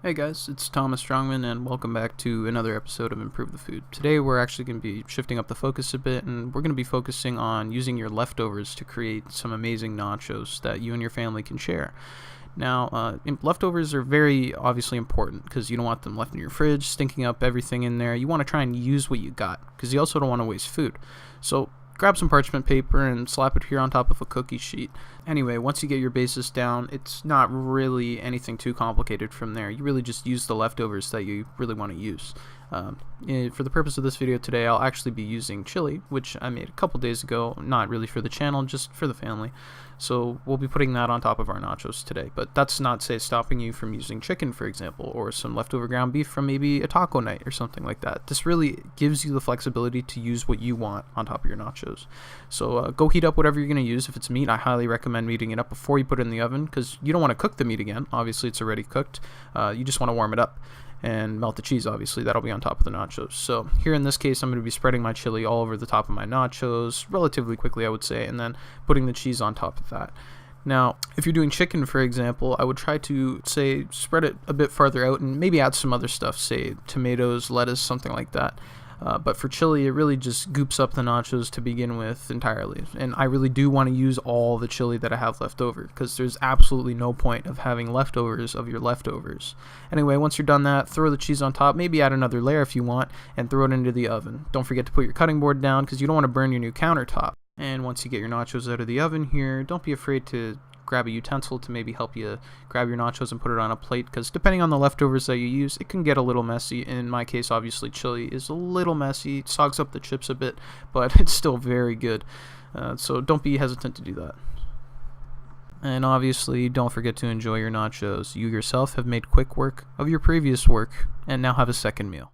Hey guys, it's Thomas Strongman and welcome back to another episode of Improve the Food. Today we're actually going to be shifting up the focus a bit and we're going to be focusing on using your leftovers to create some amazing nachos that you and your family can share. Now, leftovers are very obviously important because you don't want them left in your fridge, stinking up everything in there. You want to try and use what you got because you also don't want to waste food. So grab some parchment paper and slap it here on top of a cookie sheet. Anyway, once you get your basis down, it's not really anything too complicated from there. You really just use the leftovers that you really want to use. For the purpose of this video today, I'll actually be using chili, which I made a couple days ago, not really for the channel, just for the family. So we'll be putting that on top of our nachos today. But that's not, say, stopping you from using chicken, for example, or some leftover ground beef from maybe a taco night or something like that. This really gives you the flexibility to use what you want on top of your nachos. So go heat up whatever you're going to use. If it's meat, I highly recommend heating it up before you put it in the oven because you don't want to cook the meat again. Obviously, it's already cooked. You just want to warm it up and melt the cheese. Obviously, that'll be on top of the nachos. So here in this case, I'm going to be spreading my chili all over the top of my nachos relatively quickly, I would say, and then putting the cheese on top of that. Now, if you're doing chicken, for example, I would try to, say, spread it a bit farther out and maybe add some other stuff, say tomatoes, lettuce, something like that. But for chili, it really just goops up the nachos to begin with entirely. And I really do want to use all the chili that I have left over because there's absolutely no point of having leftovers of your leftovers. Anyway, once you're done that, throw the cheese on top, maybe add another layer if you want, and throw it into the oven. Don't forget to put your cutting board down because you don't want to burn your new countertop. And once you get your nachos out of the oven here, don't be afraid to grab a utensil to maybe help you grab your nachos and put it on a plate because depending on the leftovers that you use, it can get a little messy. In my case, obviously, chili is a little messy, it sogs up the chips a bit, but it's still very good. So don't be hesitant to do that. And obviously, don't forget to enjoy your nachos. You yourself have made quick work of your previous work and now have a second meal.